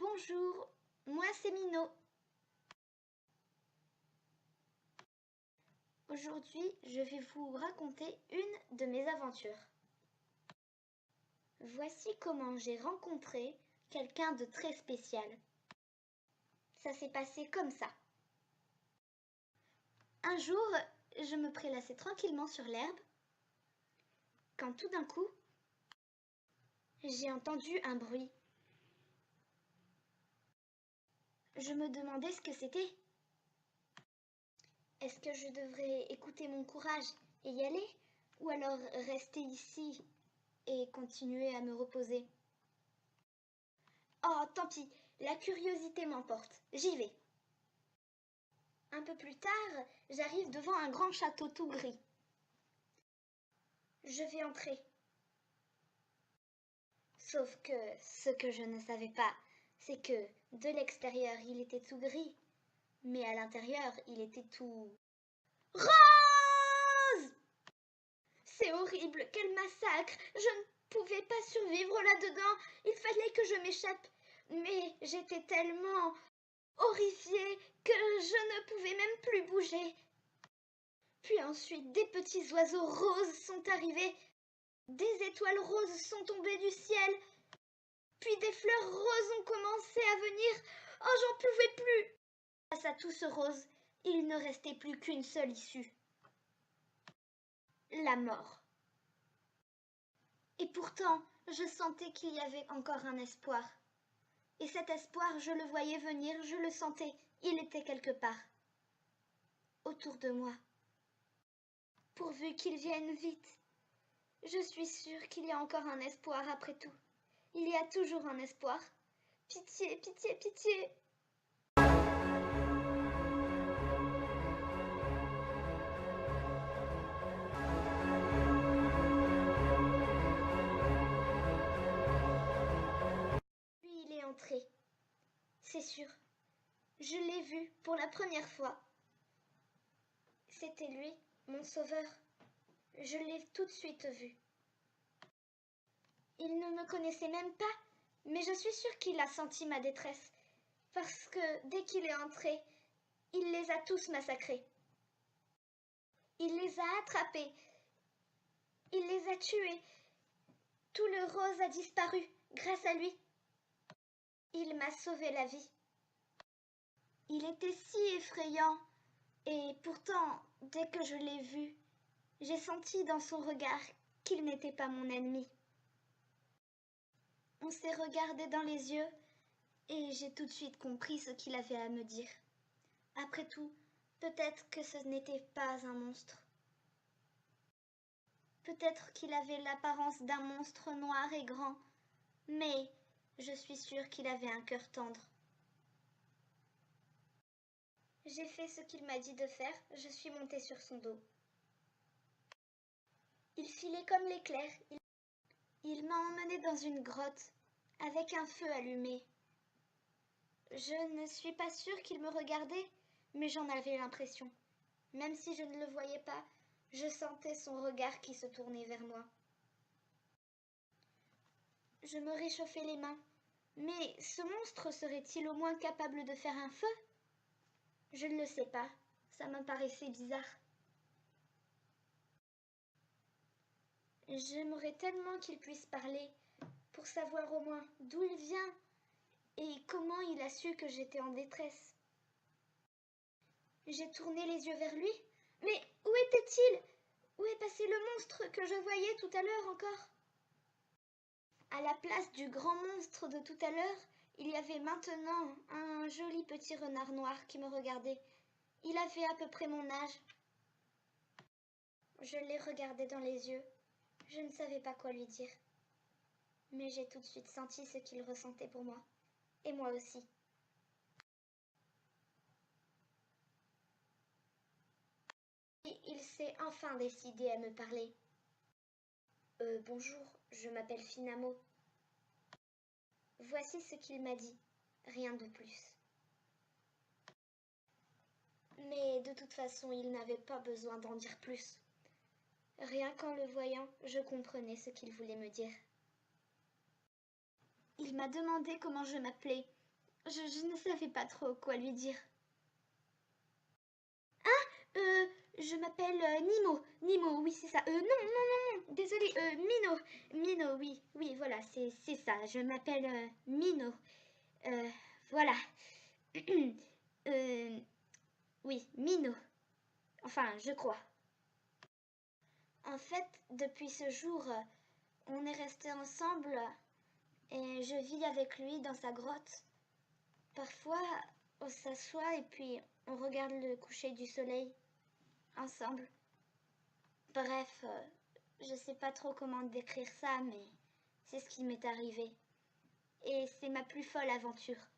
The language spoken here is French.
Bonjour, moi c'est Mino. Aujourd'hui, je vais vous raconter une de mes aventures. Voici comment j'ai rencontré quelqu'un de très spécial. Ça s'est passé comme ça. Un jour, je me prélassais tranquillement sur l'herbe, quand tout d'un coup, j'ai entendu un bruit. Je me demandais ce que c'était. Est-ce que je devrais écouter mon courage et y aller, ou alors rester ici et continuer à me reposer? Oh, tant pis, la curiosité m'emporte, j'y vais. Un peu plus tard, j'arrive devant un grand château tout gris. Je vais entrer. Sauf que ce que je ne savais pas, c'est que de l'extérieur, il était tout gris, mais à l'intérieur, il était tout rose! C'est horrible, quel massacre! Je ne pouvais pas survivre là-dedans, il fallait que je m'échappe. Mais j'étais tellement horrifiée que je ne pouvais même plus bouger. Puis ensuite, des petits oiseaux roses sont arrivés, des étoiles roses sont tombées du ciel, puis des fleurs roses ont commencé à venir. Oh, j'en pouvais plus! Face à tout ce rose, il ne restait plus qu'une seule issue. La mort. Et pourtant, je sentais qu'il y avait encore un espoir. Et cet espoir, je le voyais venir, je le sentais, il était quelque part. Autour de moi. Pourvu qu'il vienne vite. Je suis sûre qu'il y a encore un espoir après tout. Il y a toujours un espoir. Pitié, pitié, pitié! Puis il est entré. C'est sûr. Je l'ai vu pour la première fois. C'était lui, mon sauveur. Je l'ai tout de suite vu. Il ne me connaissait même pas, mais je suis sûre qu'il a senti ma détresse, parce que dès qu'il est entré, il les a tous massacrés. Il les a attrapés. Il les a tués. Tout le rose a disparu grâce à lui. Il m'a sauvé la vie. Il était si effrayant, et pourtant, dès que je l'ai vu, j'ai senti dans son regard qu'il n'était pas mon ennemi. On s'est regardé dans les yeux, et j'ai tout de suite compris ce qu'il avait à me dire. Après tout, peut-être que ce n'était pas un monstre. Peut-être qu'il avait l'apparence d'un monstre noir et grand, mais je suis sûre qu'il avait un cœur tendre. J'ai fait ce qu'il m'a dit de faire, je suis montée sur son dos. Il filait comme l'éclair. Il m'a emmenée dans une grotte, avec un feu allumé. Je ne suis pas sûre qu'il me regardait, mais j'en avais l'impression. Même si je ne le voyais pas, je sentais son regard qui se tournait vers moi. Je me réchauffais les mains. Mais ce monstre serait-il au moins capable de faire un feu? Je ne le sais pas, ça me paraissait bizarre. J'aimerais tellement qu'il puisse parler, pour savoir au moins d'où il vient et comment il a su que j'étais en détresse. J'ai tourné les yeux vers lui. Mais où était-il? Où est passé le monstre que je voyais tout à l'heure encore? À la place du grand monstre de tout à l'heure, il y avait maintenant un joli petit renard noir qui me regardait. Il avait à peu près mon âge. Je l'ai regardé dans les yeux. Je ne savais pas quoi lui dire. Mais j'ai tout de suite senti ce qu'il ressentait pour moi. Et moi aussi. Et il s'est enfin décidé à me parler. Bonjour, je m'appelle Finamo. Voici ce qu'il m'a dit. Rien de plus. Mais de toute façon, il n'avait pas besoin d'en dire plus. Rien qu'en le voyant, je comprenais ce qu'il voulait me dire. Il m'a demandé comment je m'appelais, Je ne savais pas trop quoi lui dire. Je m'appelle Nimo. Nimo, oui, c'est ça. Non, non, non, non, désolé, Mino. Mino, oui, oui, voilà, c'est ça. Je m'appelle Mino. Euh, voilà. Euh, oui, Mino. Enfin, je crois. En fait, depuis ce jour, on est restés ensemble et je vis avec lui dans sa grotte. Parfois, on s'assoit et puis on regarde le coucher du soleil ensemble. Bref, je sais pas trop comment décrire ça, mais c'est ce qui m'est arrivé. Et c'est ma plus folle aventure.